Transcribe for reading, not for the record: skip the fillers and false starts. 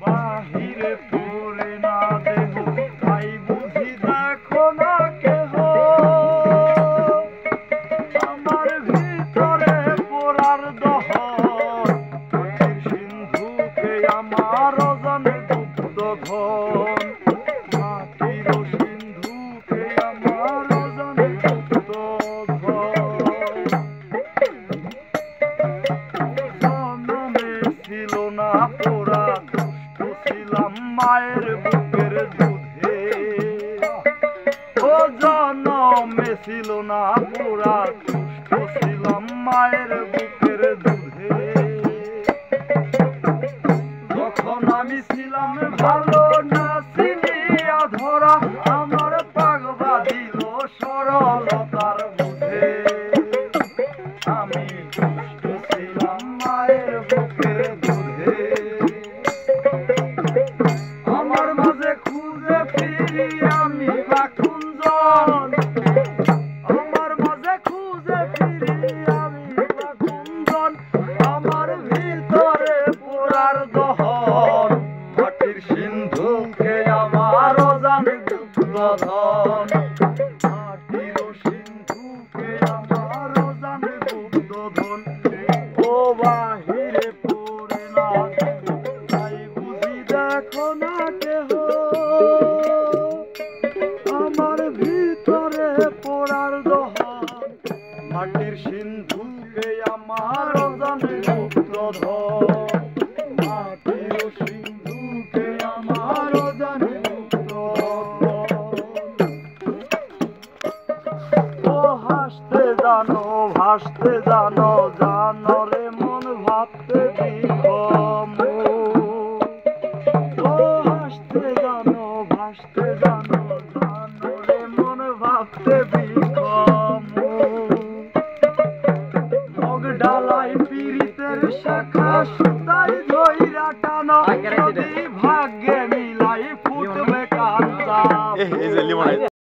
বাহিরে পড়ে না দেহ তাই বুঝি দেখো না কেহ আমার ভিতরে পড়ার দহন সিন্ধুকে আমার অজানে গুপ্ত ধন মাটির সিন্ধুকে আমার অজানে গুপ্ত ধন জনমে ছিল না পোড়া দুষ্ট ছিলাম মায়ের বুকের দুধে ও জনমে ছিল না পোড়া দুষ্ট ছিলাম মায়ের বুকের দুধে যখন আমি ছিলাম ভালো না চিনিয়া ধরা আমার পাগবা দিল সরলতার বুঝে আমি দুষ্ট ছিলাম মায়ের বুকের দুধে আমার মাঝে খুঁজে ফিরি আমি বা কুঞ্জন আমার মাঝে খুঁজে ফিরি আমি বা কুঞ্জন আমার ভিতরে পোড়ার দহন মাটির সিন্ধুকে আমার অজান গুপ্ত ধন মাটির সিন্ধুকে আমার অজান গুপ্ত ধন ও বাহিরে পড়ে না তাই বুঝি দেখো না কেহ আমার ভিতরে পোড়ার দহন মাটির সিন্ধুকে আমার অজান গুপ্ত ধন মাটির সিন্ধুকে আমার অজান গুপ্ত ও হাসতে জানো ভাসতে জানো জানো রে মন ভাবতে বিকম ও হাসতে জানো ভাসতে জানো জানো রে মন ভাবতে বিকম মগ ডালাই পীড়িতের শাখা সুতাই ধইরা টানো যদি ভাগ্যে মিলাই ফুটবে কান্তা